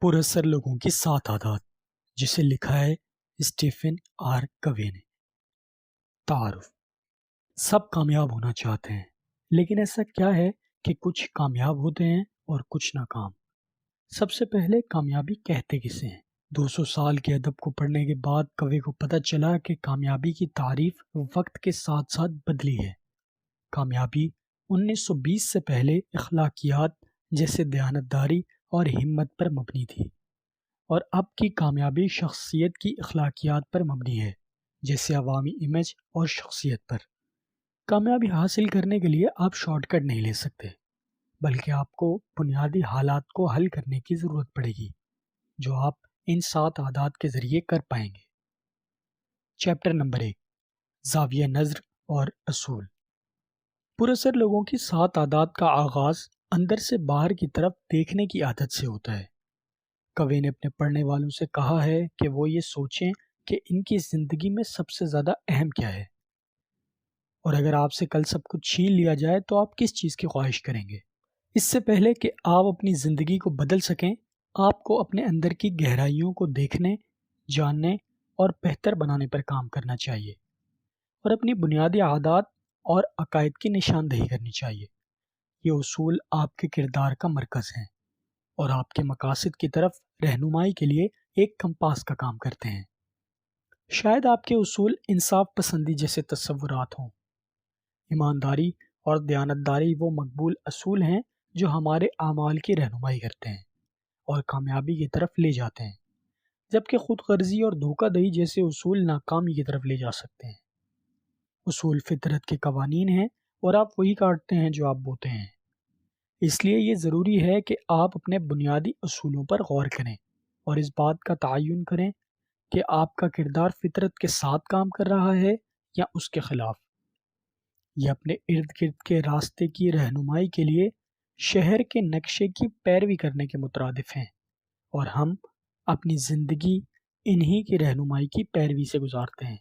پر اثر لوگوں کی 7 عادات، جسے لکھا ہے اسٹیفن آر کوے نے۔ تعارف۔ سب کامیاب ہونا چاہتے ہیں، لیکن ایسا کیا ہے کہ کچھ کامیاب ہوتے ہیں اور کچھ ناکام؟ سب سے پہلے کامیابی کہتے کسے ہیں؟ 200 سال کے ادب کو پڑھنے کے بعد کوے کو پتہ چلا کہ کامیابی کی تعریف وقت کے ساتھ ساتھ بدلی ہے۔ کامیابی 1920 سے پہلے اخلاقیات جیسے دیانتداری اور ہمت پر مبنی تھی، اور اب کی کامیابی شخصیت کی اخلاقیات پر مبنی ہے، جیسے عوامی امیج اور شخصیت پر۔ کامیابی حاصل کرنے کے لیے آپ شارٹ کٹ نہیں لے سکتے، بلکہ آپ کو بنیادی حالات کو حل کرنے کی ضرورت پڑے گی، جو آپ ان 7 عادات کے ذریعے کر پائیں گے۔ چیپٹر نمبر 1، زاویہ نظر اور اصول۔ پر اثر لوگوں کی 7 عادات کا آغاز اندر سے باہر کی طرف دیکھنے کی عادت سے ہوتا ہے۔ کوے نے اپنے پڑھنے والوں سے کہا ہے کہ وہ یہ سوچیں کہ ان کی زندگی میں سب سے زیادہ اہم کیا ہے، اور اگر آپ سے کل سب کچھ چھین لیا جائے تو آپ کس چیز کی خواہش کریں گے؟ اس سے پہلے کہ آپ اپنی زندگی کو بدل سکیں، آپ کو اپنے اندر کی گہرائیوں کو دیکھنے، جاننے اور بہتر بنانے پر کام کرنا چاہیے، اور اپنی بنیادی عادات اور عقائد کی نشاندہی کرنی چاہیے۔ یہ اصول آپ کے کردار کا مرکز ہیں اور آپ کے مقاصد کی طرف رہنمائی کے لیے ایک کمپاس کا کام کرتے ہیں۔ شاید آپ کے اصول انصاف پسندی جیسے تصورات ہوں۔ ایمانداری اور دیانتداری وہ مقبول اصول ہیں جو ہمارے اعمال کی رہنمائی کرتے ہیں اور کامیابی کی طرف لے جاتے ہیں، جبکہ خود غرضی اور دھوکہ دہی جیسے اصول ناکامی کی طرف لے جا سکتے ہیں۔ اصول فطرت کے قوانین ہیں، اور آپ وہی کاٹتے ہیں جو آپ بوتے ہیں۔ اس لیے یہ ضروری ہے کہ آپ اپنے بنیادی اصولوں پر غور کریں اور اس بات کا تعین کریں کہ آپ کا کردار فطرت کے ساتھ کام کر رہا ہے یا اس کے خلاف۔ یہ اپنے ارد گرد کے راستے کی رہنمائی کے لیے شہر کے نقشے کی پیروی کرنے کے مترادف ہیں، اور ہم اپنی زندگی انہی کی رہنمائی کی پیروی سے گزارتے ہیں۔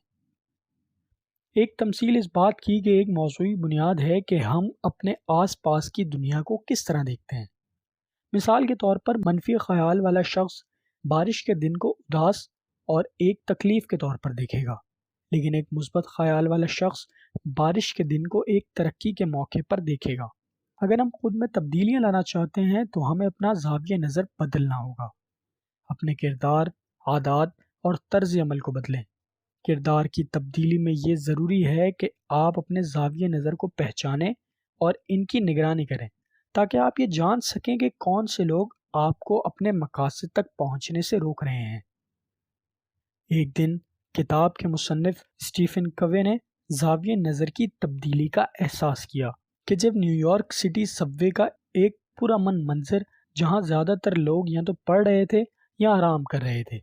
ایک تمثیل اس بات کی کہ ایک موضوعی بنیاد ہے کہ ہم اپنے آس پاس کی دنیا کو کس طرح دیکھتے ہیں۔ مثال کے طور پر منفی خیال والا شخص بارش کے دن کو اداس اور ایک تکلیف کے طور پر دیکھے گا، لیکن ایک مثبت خیال والا شخص بارش کے دن کو ایک ترقی کے موقع پر دیکھے گا۔ اگر ہم خود میں تبدیلیاں لانا چاہتے ہیں تو ہمیں اپنا زاویہ نظر بدلنا ہوگا۔ اپنے کردار، عادات اور طرز عمل کو بدلیں۔ کردار کی تبدیلی میں یہ ضروری ہے کہ آپ اپنے زاویہ نظر کو پہچانیں اور ان کی نگرانی کریں، تاکہ آپ یہ جان سکیں کہ کون سے لوگ آپ کو اپنے مقاصد تک پہنچنے سے روک رہے ہیں۔ ایک دن کتاب کے مصنف اسٹیفن کوے نے زاویہ نظر کی تبدیلی کا احساس کیا کہ جب نیو یارک سٹی سب وے کا ایک پرامن منظر، جہاں زیادہ تر لوگ یا تو پڑھ رہے تھے یا آرام کر رہے تھے،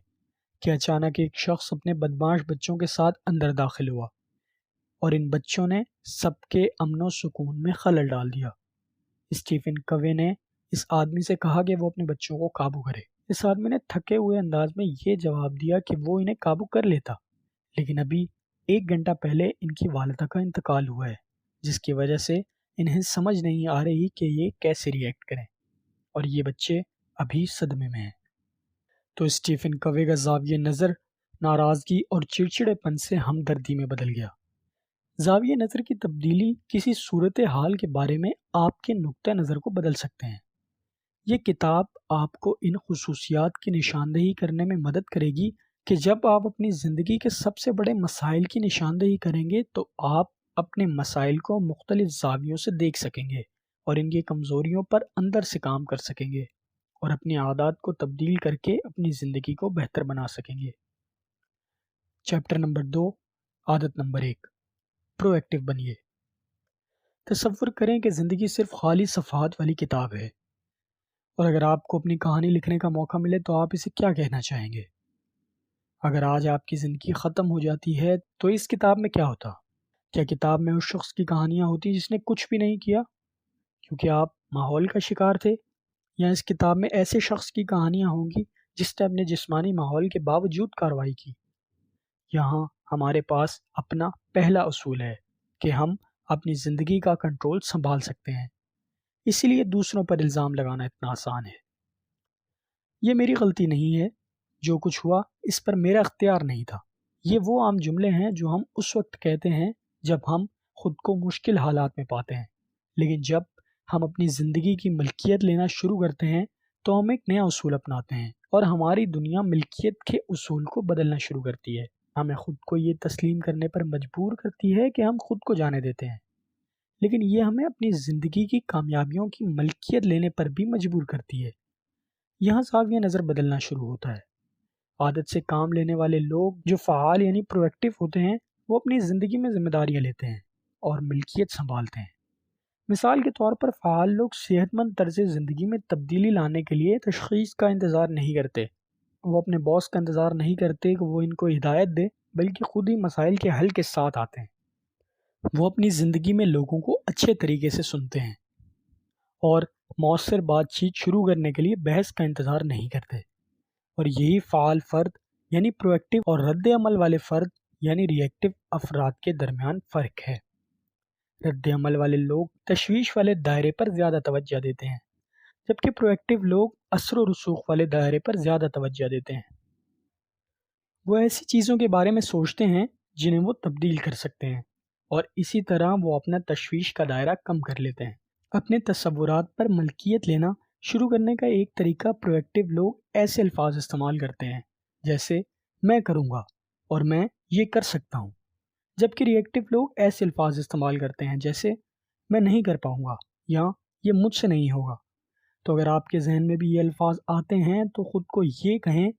کہ اچانک ایک شخص اپنے بدمعاش بچوں کے ساتھ اندر داخل ہوا، اور ان بچوں نے سب کے امن و سکون میں خلل ڈال دیا۔ اسٹیفن کوے نے اس آدمی سے کہا کہ وہ اپنے بچوں کو قابو کرے۔ اس آدمی نے تھکے ہوئے انداز میں یہ جواب دیا کہ وہ انہیں قابو کر لیتا، لیکن ابھی 1 گھنٹہ پہلے ان کی والدہ کا انتقال ہوا ہے، جس کی وجہ سے انہیں سمجھ نہیں آ رہی کہ یہ کیسے ری ایکٹ کریں، اور یہ بچے ابھی صدمے میں ہیں۔ تو اسٹیفن کوے کا زاویہ نظر ناراضگی اور چڑچڑے پن سے ہمدردی میں بدل گیا۔ زاویہ نظر کی تبدیلی کسی صورتحال کے بارے میں آپ کے نقطہ نظر کو بدل سکتے ہیں۔ یہ کتاب آپ کو ان خصوصیات کی نشاندہی کرنے میں مدد کرے گی کہ جب آپ اپنی زندگی کے سب سے بڑے مسائل کی نشاندہی کریں گے تو آپ اپنے مسائل کو مختلف زاویوں سے دیکھ سکیں گے اور ان کی کمزوریوں پر اندر سے کام کر سکیں گے، اور اپنی عادات کو تبدیل کر کے اپنی زندگی کو بہتر بنا سکیں گے۔ چیپٹر نمبر 2، عادت نمبر 1، پرو ایکٹیو بنیے۔ تصور کریں کہ زندگی صرف خالی صفحات والی کتاب ہے، اور اگر آپ کو اپنی کہانی لکھنے کا موقع ملے تو آپ اسے کیا کہنا چاہیں گے؟ اگر آج آپ کی زندگی ختم ہو جاتی ہے تو اس کتاب میں کیا ہوتا؟ کیا کتاب میں اس شخص کی کہانیاں ہوتی جس نے کچھ بھی نہیں کیا کیونکہ آپ ماحول کا شکار تھے، یا اس کتاب میں ایسے شخص کی کہانیاں ہوں گی جس نے اپنے جسمانی ماحول کے باوجود کارروائی کی؟ یہاں ہمارے پاس اپنا پہلا اصول ہے کہ ہم اپنی زندگی کا کنٹرول سنبھال سکتے ہیں، اسی لیے دوسروں پر الزام لگانا اتنا آسان ہے۔ یہ میری غلطی نہیں ہے، جو کچھ ہوا اس پر میرا اختیار نہیں تھا۔ یہ وہ عام جملے ہیں جو ہم اس وقت کہتے ہیں جب ہم خود کو مشکل حالات میں پاتے ہیں، لیکن جب ہم اپنی زندگی کی ملکیت لینا شروع کرتے ہیں تو ہم ایک نیا اصول اپناتے ہیں اور ہماری دنیا ملکیت کے اصول کو بدلنا شروع کرتی ہے۔ ہمیں خود کو یہ تسلیم کرنے پر مجبور کرتی ہے کہ ہم خود کو جانے دیتے ہیں، لیکن یہ ہمیں اپنی زندگی کی کامیابیوں کی ملکیت لینے پر بھی مجبور کرتی ہے۔ یہاں زاویہ نظر بدلنا شروع ہوتا ہے۔ عادت سے کام لینے والے لوگ جو فعال یعنی پرویکٹیو ہوتے ہیں، وہ اپنی زندگی میں ذمہ داریاں لیتے ہیں اور ملکیت سنبھالتے ہیں۔ مثال کے طور پر فعال لوگ صحت مند طرز زندگی میں تبدیلی لانے کے لیے تشخیص کا انتظار نہیں کرتے۔ وہ اپنے باس کا انتظار نہیں کرتے کہ وہ ان کو ہدایت دے، بلکہ خود ہی مسائل کے حل کے ساتھ آتے ہیں۔ وہ اپنی زندگی میں لوگوں کو اچھے طریقے سے سنتے ہیں اور مؤثر بات چیت شروع کرنے کے لیے بحث کا انتظار نہیں کرتے، اور یہی فعال فرد یعنی پرویکٹیو اور رد عمل والے فرد یعنی ری ایکٹیو افراد کے درمیان فرق ہے۔ رد عمل والے لوگ تشویش والے دائرے پر زیادہ توجہ دیتے ہیں، جبکہ پرویکٹیو لوگ اثر و رسوخ والے دائرے پر زیادہ توجہ دیتے ہیں۔ وہ ایسی چیزوں کے بارے میں سوچتے ہیں جنہیں وہ تبدیل کر سکتے ہیں، اور اسی طرح وہ اپنا تشویش کا دائرہ کم کر لیتے ہیں۔ اپنے تصورات پر ملکیت لینا شروع کرنے کا ایک طریقہ پرویکٹیو لوگ ایسے الفاظ استعمال کرتے ہیں جیسے میں کروں گا اور میں یہ کر سکتا ہوں، جبکہ ری ایکٹیو لوگ ایسے الفاظ استعمال کرتے ہیں جیسے میں نہیں کر پاؤں گا یا یہ مجھ سے نہیں ہوگا۔ تو اگر آپ کے ذہن میں بھی یہ الفاظ آتے ہیں تو خود کو یہ کہیں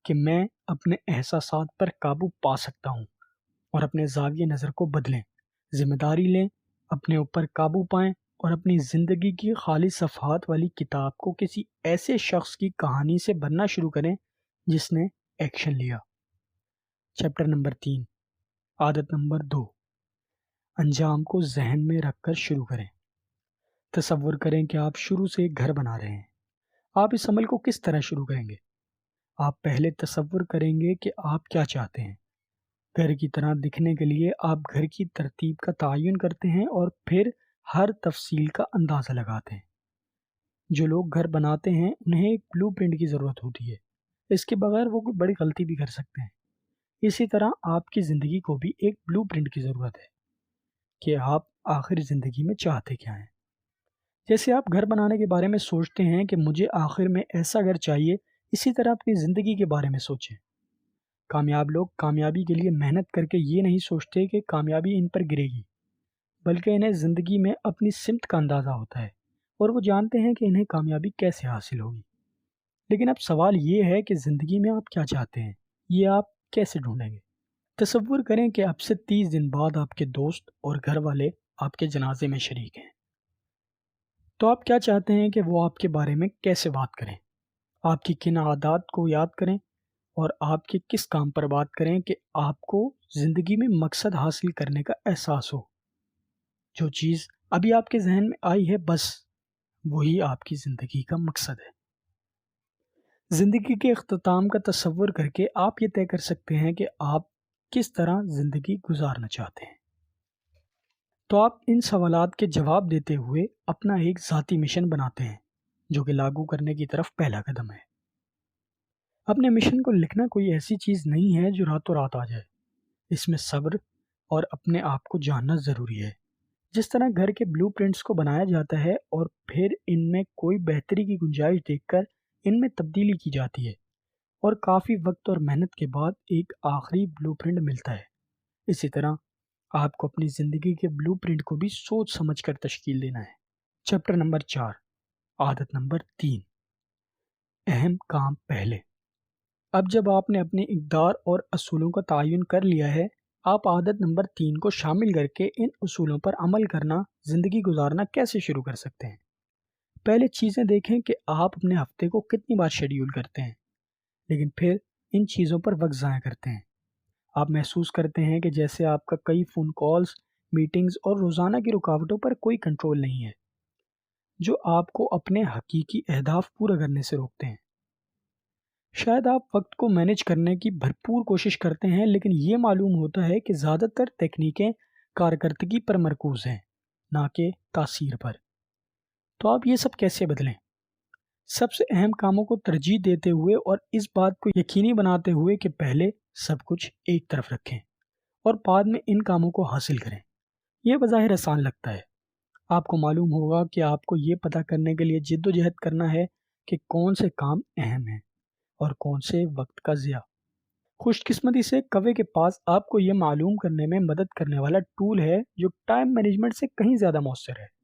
کہ میں اپنے احساسات پر قابو پا سکتا ہوں، اور اپنے زاویہ نظر کو بدلیں، ذمہ داری لیں، اپنے اوپر قابو پائیں اور اپنی زندگی کی خالی صفحات والی کتاب کو کسی ایسے شخص کی کہانی سے بھرنا شروع کریں جس نے ایکشن لیا۔ چیپٹر نمبر 3، عادت نمبر 2، انجام کو ذہن میں رکھ کر شروع کریں۔ تصور کریں کہ آپ شروع سے ایک گھر بنا رہے ہیں۔ آپ اس عمل کو کس طرح شروع کریں گے؟ آپ پہلے تصور کریں گے کہ آپ کیا چاہتے ہیں۔ گھر کی طرح دکھنے کے لیے آپ گھر کی ترتیب کا تعین کرتے ہیں اور پھر ہر تفصیل کا اندازہ لگاتے ہیں۔ جو لوگ گھر بناتے ہیں انہیں ایک بلو پرنٹ کی ضرورت ہوتی ہے، اس کے بغیر وہ کوئی بڑی غلطی بھی کر سکتے ہیں۔ اسی طرح آپ کی زندگی کو بھی ایک بلو پرنٹ کی ضرورت ہے کہ آپ آخر زندگی میں چاہتے کیا ہیں۔ جیسے آپ گھر بنانے کے بارے میں سوچتے ہیں کہ مجھے آخر میں ایسا گھر چاہیے، اسی طرح اپنی زندگی کے بارے میں سوچیں۔ کامیاب لوگ کامیابی کے لیے محنت کر کے یہ نہیں سوچتے کہ کامیابی ان پر گرے گی، بلکہ انہیں زندگی میں اپنی سمت کا اندازہ ہوتا ہے اور وہ جانتے ہیں کہ انہیں کامیابی کیسے حاصل ہوگی۔ لیکن اب سوال یہ ہے کہ زندگی میں آپ کیا چاہتے ہیں، یہ آپ کیسے ڈھونڈیں گے؟ تصور کریں کہ اب سے 30 دن بعد آپ کے دوست اور گھر والے آپ کے جنازے میں شریک ہیں۔ تو آپ کیا چاہتے ہیں کہ وہ آپ کے بارے میں کیسے بات کریں؟ آپ کی کن عادات کو یاد کریں اور آپ کے کس کام پر بات کریں کہ آپ کو زندگی میں مقصد حاصل کرنے کا احساس ہو؟ جو چیز ابھی آپ کے ذہن میں آئی ہے بس وہی آپ کی زندگی کا مقصد ہے۔ زندگی کے اختتام کا تصور کر کے آپ یہ طے کر سکتے ہیں کہ آپ کس طرح زندگی گزارنا چاہتے ہیں۔ تو آپ ان سوالات کے جواب دیتے ہوئے اپنا ایک ذاتی مشن بناتے ہیں جو کہ لاگو کرنے کی طرف پہلا قدم ہے۔ اپنے مشن کو لکھنا کوئی ایسی چیز نہیں ہے جو راتوں رات آ جائے۔ اس میں صبر اور اپنے آپ کو جاننا ضروری ہے۔ جس طرح گھر کے بلو پرنٹس کو بنایا جاتا ہے اور پھر ان میں کوئی بہتری کی گنجائش دیکھ کر ان میں تبدیلی کی جاتی ہے اور کافی وقت اور محنت کے بعد ایک آخری بلو پرنٹ ملتا ہے، اسی طرح آپ کو اپنی زندگی کے بلو پرنٹ کو بھی سوچ سمجھ کر تشکیل دینا ہے۔ چیپٹر نمبر 4، عادت نمبر 3، اہم کام پہلے۔ اب جب آپ نے اپنے اقدار اور اصولوں کا تعین کر لیا ہے، آپ عادت نمبر 3 کو شامل کر کے ان اصولوں پر عمل کرنا، زندگی گزارنا کیسے شروع کر سکتے ہیں۔ پہلے چیزیں دیکھیں کہ آپ اپنے ہفتے کو کتنی بار شیڈیول کرتے ہیں، لیکن پھر ان چیزوں پر وقت ضائع کرتے ہیں۔ آپ محسوس کرتے ہیں کہ جیسے آپ کا کئی فون کالز، میٹنگز اور روزانہ کی رکاوٹوں پر کوئی کنٹرول نہیں ہے، جو آپ کو اپنے حقیقی اہداف پورا کرنے سے روکتے ہیں۔ شاید آپ وقت کو مینج کرنے کی بھرپور کوشش کرتے ہیں، لیکن یہ معلوم ہوتا ہے کہ زیادہ تر تکنیکیں کارکردگی پر مرکوز ہیں، نہ کہ تاثیر پر۔ تو آپ یہ سب کیسے بدلیں؟ سب سے اہم کاموں کو ترجیح دیتے ہوئے اور اس بات کو یقینی بناتے ہوئے کہ پہلے سب کچھ ایک طرف رکھیں اور بعد میں ان کاموں کو حاصل کریں۔ یہ بظاہر آسان لگتا ہے۔ آپ کو معلوم ہوگا کہ آپ کو یہ پتہ کرنے کے لیے جد و جہد کرنا ہے کہ کون سے کام اہم ہیں اور کون سے وقت کا ضیاع۔ خوش قسمتی سے کوے کے پاس آپ کو یہ معلوم کرنے میں مدد کرنے والا ٹول ہے جو ٹائم مینجمنٹ سے کہیں زیادہ مؤثر ہے۔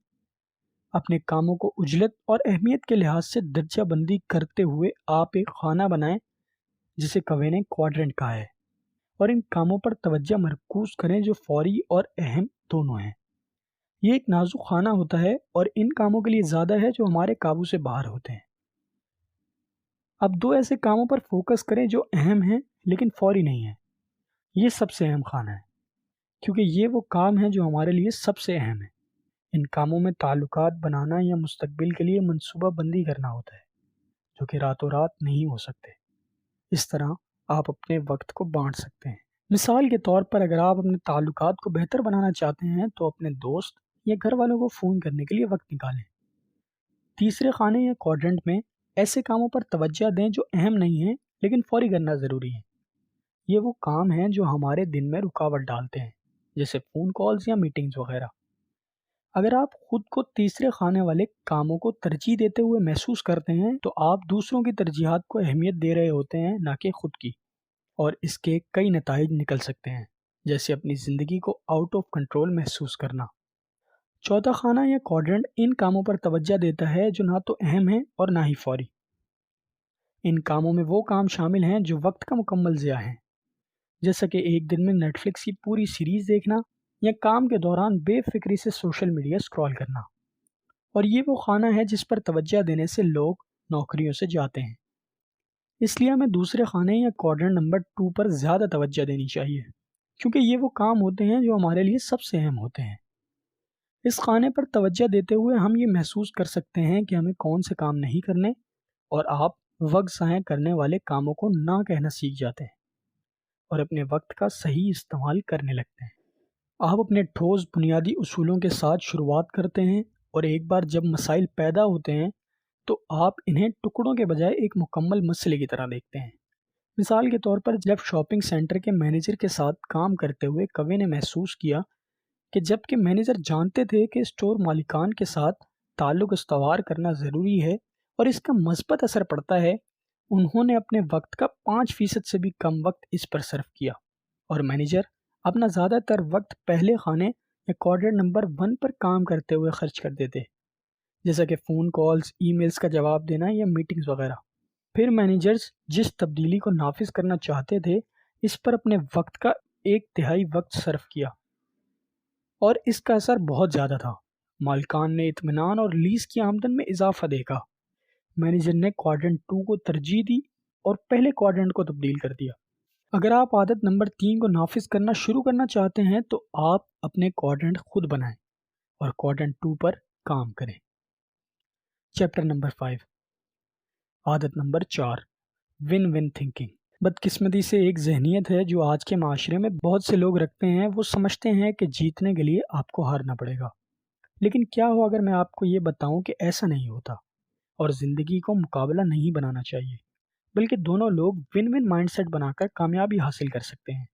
اپنے کاموں کو اجلت اور اہمیت کے لحاظ سے درجہ بندی کرتے ہوئے آپ ایک خانہ بنائیں جسے کوے نے کوادرنٹ کہا ہے، اور ان کاموں پر توجہ مرکوز کریں جو فوری اور اہم دونوں ہیں۔ یہ ایک نازک خانہ ہوتا ہے اور ان کاموں کے لیے زیادہ ہے جو ہمارے قابو سے باہر ہوتے ہیں۔ اب دو ایسے کاموں پر فوکس کریں جو اہم ہیں لیکن فوری نہیں ہیں۔ یہ سب سے اہم خانہ ہے کیونکہ یہ وہ کام ہیں جو ہمارے لیے سب سے اہم ہیں۔ ان کاموں میں تعلقات بنانا یا مستقبل کے لیے منصوبہ بندی کرنا ہوتا ہے جو کہ راتوں رات نہیں ہو سکتے۔ اس طرح آپ اپنے وقت کو بانٹ سکتے ہیں۔ مثال کے طور پر اگر آپ اپنے تعلقات کو بہتر بنانا چاہتے ہیں تو اپنے دوست یا گھر والوں کو فون کرنے کے لیے وقت نکالیں۔ تیسرے خانے یا کوادرنٹ میں ایسے کاموں پر توجہ دیں جو اہم نہیں ہیں لیکن فوری کرنا ضروری ہے۔ یہ وہ کام ہیں جو ہمارے دن میں رکاوٹ ڈالتے ہیں، جیسے فون کالز یا میٹنگز وغیرہ۔ اگر آپ خود کو تیسرے خانے والے کاموں کو ترجیح دیتے ہوئے محسوس کرتے ہیں تو آپ دوسروں کی ترجیحات کو اہمیت دے رہے ہوتے ہیں، نہ کہ خود کی، اور اس کے کئی نتائج نکل سکتے ہیں، جیسے اپنی زندگی کو آؤٹ آف کنٹرول محسوس کرنا۔ چوتھا خانہ یا کوادرنٹ ان کاموں پر توجہ دیتا ہے جو نہ تو اہم ہیں اور نہ ہی فوری۔ ان کاموں میں وہ کام شامل ہیں جو وقت کا مکمل ضیاع ہیں، جیسا کہ ایک دن میں نیٹ فلکس کی پوری سیریز دیکھنا یا کام کے دوران بے فکری سے سوشل میڈیا اسکرول کرنا۔ اور یہ وہ خانہ ہے جس پر توجہ دینے سے لوگ نوکریوں سے جاتے ہیں۔ اس لیے ہمیں دوسرے خانے یا کوادرنٹ نمبر 2 پر زیادہ توجہ دینی چاہیے، کیونکہ یہ وہ کام ہوتے ہیں جو ہمارے لیے سب سے اہم ہوتے ہیں۔ اس خانے پر توجہ دیتے ہوئے ہم یہ محسوس کر سکتے ہیں کہ ہمیں کون سے کام نہیں کرنے، اور آپ وقت ضائع کرنے والے کاموں کو نہ کہنا سیکھ جاتے ہیں اور اپنے وقت کا صحیح استعمال کرنے لگتے ہیں۔ آپ اپنے ٹھوس بنیادی اصولوں کے ساتھ شروعات کرتے ہیں، اور ایک بار جب مسائل پیدا ہوتے ہیں تو آپ انہیں ٹکڑوں کے بجائے ایک مکمل مسئلے کی طرح دیکھتے ہیں۔ مثال کے طور پر جب شاپنگ سینٹر کے مینیجر کے ساتھ کام کرتے ہوئے کوے نے محسوس کیا کہ جب کہ مینیجر جانتے تھے کہ اسٹور مالکان کے ساتھ تعلق استوار کرنا ضروری ہے اور اس کا مثبت اثر پڑتا ہے، انہوں نے اپنے وقت کا 5% سے بھی کم وقت اس پر صرف کیا، اور مینیجر اپنا زیادہ تر وقت پہلے خانے یا کوارڈرنٹ نمبر 1 پر کام کرتے ہوئے خرچ کر دیتے، جیسا کہ فون کالز، ای میلز کا جواب دینا یا میٹنگز وغیرہ۔ پھر مینیجرز جس تبدیلی کو نافذ کرنا چاہتے تھے اس پر اپنے وقت کا 1/3 وقت صرف کیا، اور اس کا اثر بہت زیادہ تھا۔ مالکان نے اطمینان اور لیز کی آمدن میں اضافہ دیکھا۔ مینیجر نے کوارڈرنٹ 2 کو ترجیح دی اور پہلے کوارڈرنٹ کو تبدیل کر دیا۔ اگر آپ عادت نمبر 3 کو نافذ کرنا شروع کرنا چاہتے ہیں تو آپ اپنے کوارڈرنٹ خود بنائیں اور کوارڈرنٹ 2 پر کام کریں۔ چیپٹر نمبر 5، عادت نمبر 4، ون ون تھنکنگ۔ بدقسمتی سے ایک ذہنیت ہے جو آج کے معاشرے میں بہت سے لوگ رکھتے ہیں۔ وہ سمجھتے ہیں کہ جیتنے کے لیے آپ کو ہارنا پڑے گا، لیکن کیا ہو اگر میں آپ کو یہ بتاؤں کہ ایسا نہیں ہوتا، اور زندگی کو مقابلہ نہیں بنانا چاہیے، بلکہ دونوں لوگ ون ون مائنڈ سیٹ بنا کر کامیابی حاصل کر سکتے ہیں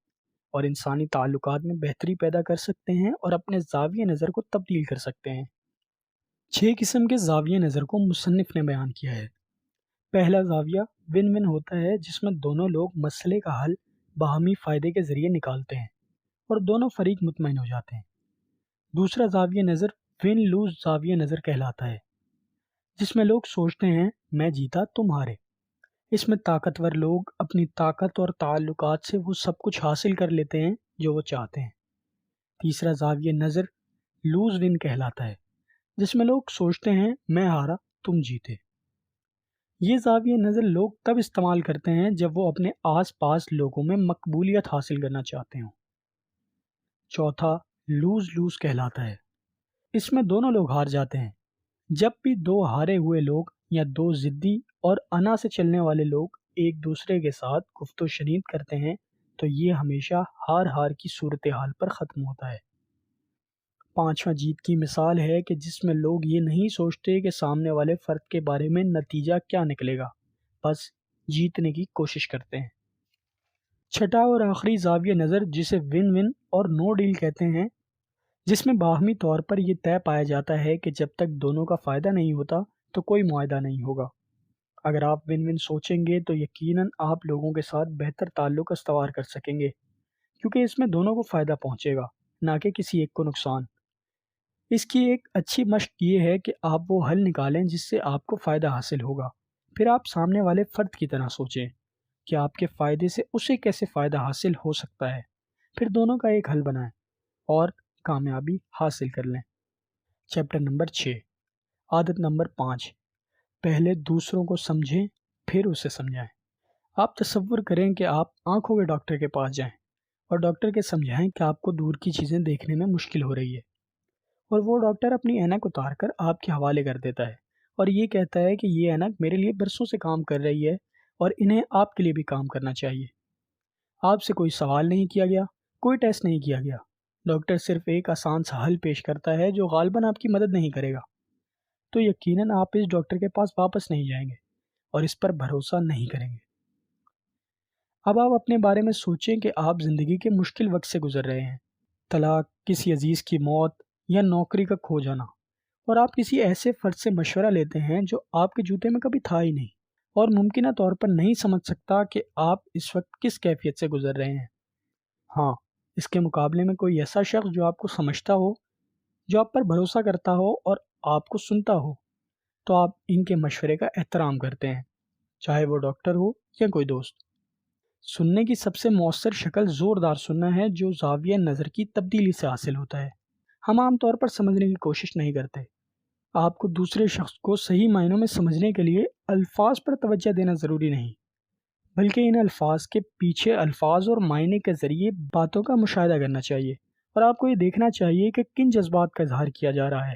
اور انسانی تعلقات میں بہتری پیدا کر سکتے ہیں اور اپنے زاویہ نظر کو تبدیل کر سکتے ہیں۔ 6 قسم کے زاویہ نظر کو مصنف نے بیان کیا ہے۔ پہلا زاویہ ون ون ہوتا ہے جس میں دونوں لوگ مسئلے کا حل باہمی فائدے کے ذریعے نکالتے ہیں اور دونوں فریق مطمئن ہو جاتے ہیں۔ دوسرا زاویہ نظر ون لوز زاویہ نظر کہلاتا ہے، جس میں لوگ سوچتے ہیں میں جیتا تم ہارے۔ اس میں طاقتور لوگ اپنی طاقت اور تعلقات سے وہ سب کچھ حاصل کر لیتے ہیں جو وہ چاہتے ہیں۔ تیسرا زاویہ نظر لوز ون کہلاتا ہے، جس میں لوگ سوچتے ہیں میں ہارا تم جیتے۔ یہ زاویہ نظر لوگ تب استعمال کرتے ہیں جب وہ اپنے آس پاس لوگوں میں مقبولیت حاصل کرنا چاہتے ہوں۔ چوتھا لوز لوز کہلاتا ہے، اس میں دونوں لوگ ہار جاتے ہیں۔ جب بھی دو ہارے ہوئے لوگ یا دو ضدی اور انا سے چلنے والے لوگ ایک دوسرے کے ساتھ گفت و شنید کرتے ہیں تو یہ ہمیشہ ہار ہار کی صورتحال پر ختم ہوتا ہے۔ 5واں جیت کی مثال ہے کہ جس میں لوگ یہ نہیں سوچتے کہ سامنے والے فرد کے بارے میں نتیجہ کیا نکلے گا، بس جیتنے کی کوشش کرتے ہیں۔ چھٹا اور آخری زاویہ نظر جسے ون ون اور نو ڈیل کہتے ہیں، جس میں باہمی طور پر یہ طے پایا جاتا ہے کہ جب تک دونوں کا فائدہ نہیں ہوتا تو کوئی معاہدہ نہیں ہوگا۔ اگر آپ ون ون سوچیں گے تو یقیناً آپ لوگوں کے ساتھ بہتر تعلق استوار کر سکیں گے، کیونکہ اس میں دونوں کو فائدہ پہنچے گا، نہ کہ کسی ایک کو نقصان۔ اس کی ایک اچھی مشق یہ ہے کہ آپ وہ حل نکالیں جس سے آپ کو فائدہ حاصل ہوگا، پھر آپ سامنے والے فرد کی طرح سوچیں کہ آپ کے فائدے سے اسے کیسے فائدہ حاصل ہو سکتا ہے، پھر دونوں کا ایک حل بنائیں اور کامیابی حاصل کر لیں۔ چیپٹر نمبر 6، عادت نمبر 5، پہلے دوسروں کو سمجھیں پھر اسے سمجھائیں۔ آپ تصور کریں کہ آپ آنکھوں کے ڈاکٹر کے پاس جائیں اور ڈاکٹر کے سمجھائیں کہ آپ کو دور کی چیزیں دیکھنے میں مشکل ہو رہی ہے، اور وہ ڈاکٹر اپنی اینک اتار کر آپ کے حوالے کر دیتا ہے اور یہ کہتا ہے کہ یہ اینک میرے لیے برسوں سے کام کر رہی ہے اور انہیں آپ کے لیے بھی کام کرنا چاہیے۔ آپ سے کوئی سوال نہیں کیا گیا، کوئی ٹیسٹ نہیں کیا گیا، ڈاکٹر صرف ایک آسان سا حل پیش کرتا ہے جو غالباً آپ کی مدد نہیں کرے گا، تو یقیناً آپ اس ڈاکٹر کے پاس واپس نہیں جائیں گے اور اس پر بھروسہ نہیں کریں گے۔ اب آپ اپنے بارے میں سوچیں کہ آپ زندگی کے مشکل وقت سے گزر رہے ہیں، طلاق، کسی عزیز کی موت یا نوکری کا کھو جانا، اور آپ کسی ایسے فرد سے مشورہ لیتے ہیں جو آپ کے جوتے میں کبھی تھا ہی نہیں اور ممکنہ طور پر نہیں سمجھ سکتا کہ آپ اس وقت کس کیفیت سے گزر رہے ہیں۔ ہاں، اس کے مقابلے میں کوئی ایسا شخص جو آپ کو سمجھتا ہو، جو آپ پر بھروسہ کرتا ہو اور آپ کو سنتا ہو، تو آپ ان کے مشورے کا احترام کرتے ہیں، چاہے وہ ڈاکٹر ہو یا کوئی دوست۔ سننے کی سب سے مؤثر شکل زوردار سننا ہے جو زاویہ نظر کی تبدیلی سے حاصل ہوتا ہے۔ ہم عام طور پر سمجھنے کی کوشش نہیں کرتے۔ آپ کو دوسرے شخص کو صحیح معنوں میں سمجھنے کے لیے الفاظ پر توجہ دینا ضروری نہیں، بلکہ ان الفاظ کے پیچھے الفاظ اور معنی کے ذریعے باتوں کا مشاہدہ کرنا چاہیے، اور آپ کو یہ دیکھنا چاہیے کہ کن جذبات کا اظہار کیا جا رہا ہے۔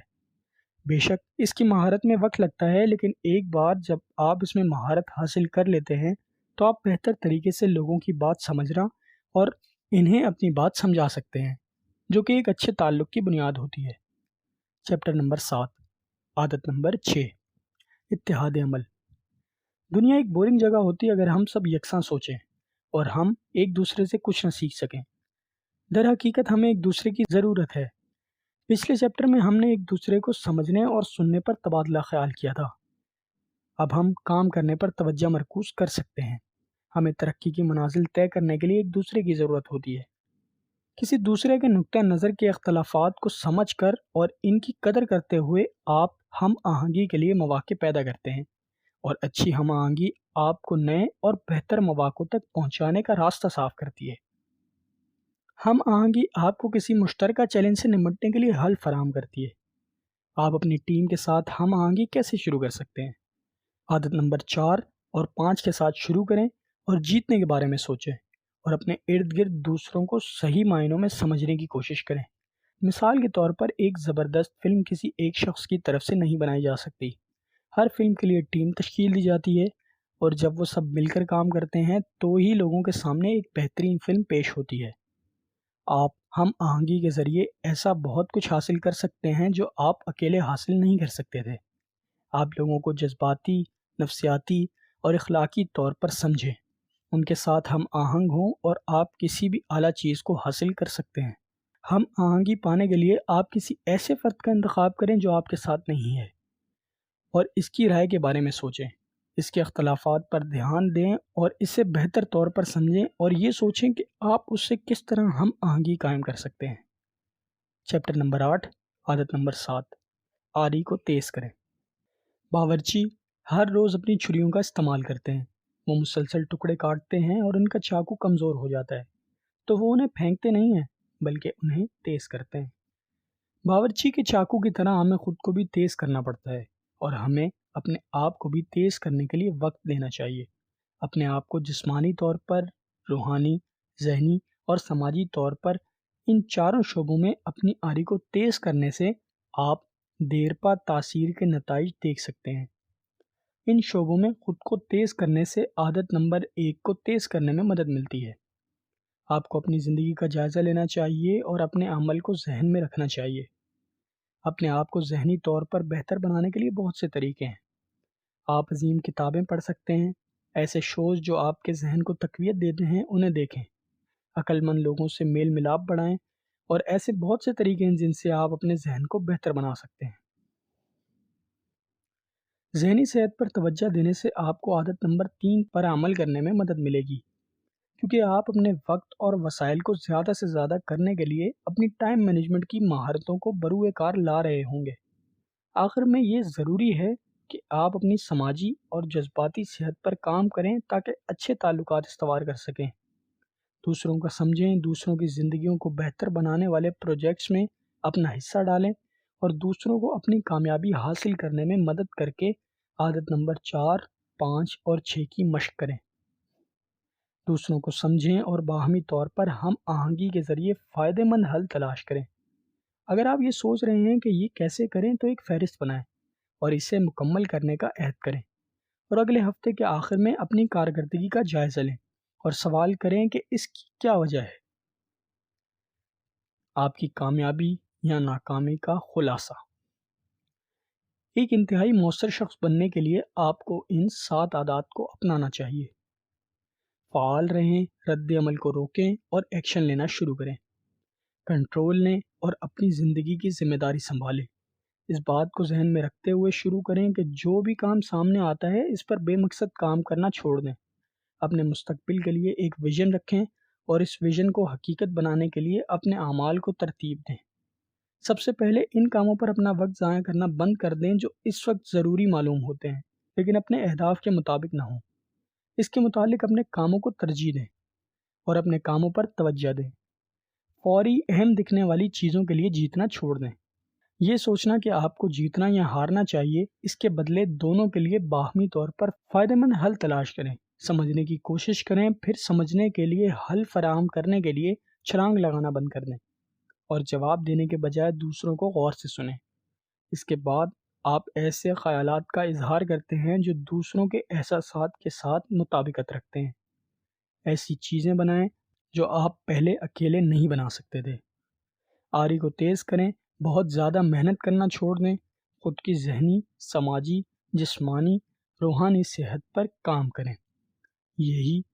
بے شک اس کی مہارت میں وقت لگتا ہے، لیکن ایک بار جب آپ اس میں مہارت حاصل کر لیتے ہیں تو آپ بہتر طریقے سے لوگوں کی بات سمجھنا اور انہیں اپنی بات سمجھا سکتے ہیں، جو کہ ایک اچھے تعلق کی بنیاد ہوتی ہے۔ چیپٹر نمبر 7، عادت نمبر 6، اتحاد عمل۔ دنیا ایک بورنگ جگہ ہوتی اگر ہم سب یکساں سوچیں اور ہم ایک دوسرے سے کچھ نہ سیکھ سکیں۔ در حقیقت ہمیں ایک دوسرے کی ضرورت ہے۔ پچھلے چیپٹر میں ہم نے ایک دوسرے کو سمجھنے اور سننے پر تبادلہ خیال کیا تھا۔ اب ہم کام کرنے پر توجہ مرکوز کر سکتے ہیں۔ ہمیں ترقی کی منازل طے کرنے کے لیے ایک دوسرے کی ضرورت ہوتی ہے۔ کسی دوسرے کے نقطہ نظر کے اختلافات کو سمجھ کر اور ان کی قدر کرتے ہوئے آپ ہم آہنگی کے لیے مواقع پیدا کرتے ہیں، اور اچھی ہم آہنگی آپ کو نئے اور بہتر مواقع تک پہنچانے کا راستہ صاف کرتی ہے۔ ہم آہنگی آپ کو کسی مشترکہ چیلنج سے نمٹنے کے لیے حل فراہم کرتی ہے۔ آپ اپنی ٹیم کے ساتھ ہم آہنگی کیسے شروع کر سکتے ہیں؟ عادت نمبر 4 اور 5 کے ساتھ شروع کریں اور جیتنے کے بارے میں سوچیں، اور اپنے ارد گرد دوسروں کو صحیح معنوں میں سمجھنے کی کوشش کریں۔ مثال کے طور پر ایک زبردست فلم کسی ایک شخص کی طرف سے نہیں بنائی جا سکتی۔ ہر فلم کے لیے ٹیم تشکیل دی جاتی ہے، اور جب وہ سب مل کر کام کرتے ہیں تو ہی لوگوں کے سامنے ایک بہترین فلم پیش ہوتی ہے۔ آپ ہم آہنگی کے ذریعے ایسا بہت کچھ حاصل کر سکتے ہیں جو آپ اکیلے حاصل نہیں کر سکتے تھے۔ آپ لوگوں کو جذباتی، نفسیاتی اور اخلاقی طور پر سمجھیں، ان کے ساتھ ہم آہنگ ہوں، اور آپ کسی بھی اعلیٰ چیز کو حاصل کر سکتے ہیں۔ ہم آہنگی پانے کے لیے آپ کسی ایسے فرد کا انتخاب کریں جو آپ کے ساتھ نہیں ہے، اور اس کی رائے کے بارے میں سوچیں، اس کے اختلافات پر دھیان دیں اور اسے بہتر طور پر سمجھیں، اور یہ سوچیں کہ آپ اس سے کس طرح ہم آہنگی قائم کر سکتے ہیں۔ چیپٹر نمبر 8، عادت نمبر 7، آری کو تیز کریں۔ باورچی ہر روز اپنی چھریوں کا استعمال کرتے ہیں۔ وہ مسلسل ٹکڑے کاٹتے ہیں اور ان کا چاقو کمزور ہو جاتا ہے، تو وہ انہیں پھینکتے نہیں ہیں بلکہ انہیں تیز کرتے ہیں۔ باورچی کے چاقو کی طرح ہمیں خود کو بھی تیز کرنا پڑتا ہے، اور ہمیں اپنے آپ کو بھی تیز کرنے کے لیے وقت دینا چاہیے۔ اپنے آپ کو جسمانی طور پر، روحانی، ذہنی اور سماجی طور پر ان چاروں شعبوں میں اپنی آری کو تیز کرنے سے آپ دیر پا تاثیر کے نتائج دیکھ سکتے ہیں۔ ان شعبوں میں خود کو تیز کرنے سے عادت نمبر 1 کو تیز کرنے میں مدد ملتی ہے۔ آپ کو اپنی زندگی کا جائزہ لینا چاہیے اور اپنے عمل کو ذہن میں رکھنا چاہیے۔ اپنے آپ کو ذہنی طور پر بہتر بنانے کے لیے بہت سے طریقے ہیں۔ آپ عظیم کتابیں پڑھ سکتے ہیں، ایسے شوز جو آپ کے ذہن کو تقویت دیتے ہیں انہیں دیکھیں، عقل مند لوگوں سے میل ملاپ بڑھائیں، اور ایسے بہت سے طریقے ہیں جن سے آپ اپنے ذہن کو بہتر بنا سکتے ہیں۔ ذہنی صحت پر توجہ دینے سے آپ کو عادت نمبر 3 پر عمل کرنے میں مدد ملے گی، کیونکہ آپ اپنے وقت اور وسائل کو زیادہ سے زیادہ کرنے کے لیے اپنی ٹائم مینجمنٹ کی مہارتوں کو بروئے کار لا رہے ہوں گے۔ آخر میں یہ ضروری ہے کہ آپ اپنی سماجی اور جذباتی صحت پر کام کریں تاکہ اچھے تعلقات استوار کر سکیں، دوسروں کا سمجھیں، دوسروں کی زندگیوں کو بہتر بنانے والے پروجیکٹس میں اپنا حصہ ڈالیں، اور دوسروں کو اپنی کامیابی حاصل کرنے میں مدد کر کے عادت نمبر 4، 5 اور 6 کی مشق کریں۔ دوسروں کو سمجھیں اور باہمی طور پر ہم آہنگی کے ذریعے فائدہ مند حل تلاش کریں۔ اگر آپ یہ سوچ رہے ہیں کہ یہ کیسے کریں تو ایک فہرست بنائیں اور اسے مکمل کرنے کا عہد کریں، اور اگلے ہفتے کے آخر میں اپنی کارکردگی کا جائزہ لیں اور سوال کریں کہ اس کی کیا وجہ ہے۔ آپ کی کامیابی یا ناکامی کا خلاصہ۔ ایک انتہائی مؤثر شخص بننے کے لیے آپ کو ان 7 عادات کو اپنانا چاہیے۔ فعال رہیں، رد عمل کو روکیں اور ایکشن لینا شروع کریں۔ کنٹرول لیں اور اپنی زندگی کی ذمہ داری سنبھالیں۔ اس بات کو ذہن میں رکھتے ہوئے شروع کریں کہ جو بھی کام سامنے آتا ہے اس پر بے مقصد کام کرنا چھوڑ دیں۔ اپنے مستقبل کے لیے ایک ویژن رکھیں اور اس ویژن کو حقیقت بنانے کے لیے اپنے اعمال کو ترتیب دیں۔ سب سے پہلے ان کاموں پر اپنا وقت ضائع کرنا بند کر دیں جو اس وقت ضروری معلوم ہوتے ہیں لیکن اپنے اہداف کے مطابق نہ ہوں۔ اس کے متعلق اپنے کاموں کو ترجیح دیں اور اپنے کاموں پر توجہ دیں۔ فوری اہم دکھنے والی چیزوں کے لیے جیتنا چھوڑ دیں۔ یہ سوچنا کہ آپ کو جیتنا یا ہارنا چاہیے، اس کے بدلے دونوں کے لیے باہمی طور پر فائدہ مند حل تلاش کریں۔ سمجھنے کی کوشش کریں، پھر سمجھنے کے لیے حل فراہم کرنے کے لیے چھلانگ لگانا بند کر دیں اور جواب دینے کے بجائے دوسروں کو غور سے سنیں۔ اس کے بعد آپ ایسے خیالات کا اظہار کرتے ہیں جو دوسروں کے احساسات کے ساتھ مطابقت رکھتے ہیں۔ ایسی چیزیں بنائیں جو آپ پہلے اکیلے نہیں بنا سکتے تھے۔ آری کو تیز کریں، بہت زیادہ محنت کرنا چھوڑ دیں، خود کی ذہنی، سماجی، جسمانی، روحانی صحت پر کام کریں۔ یہی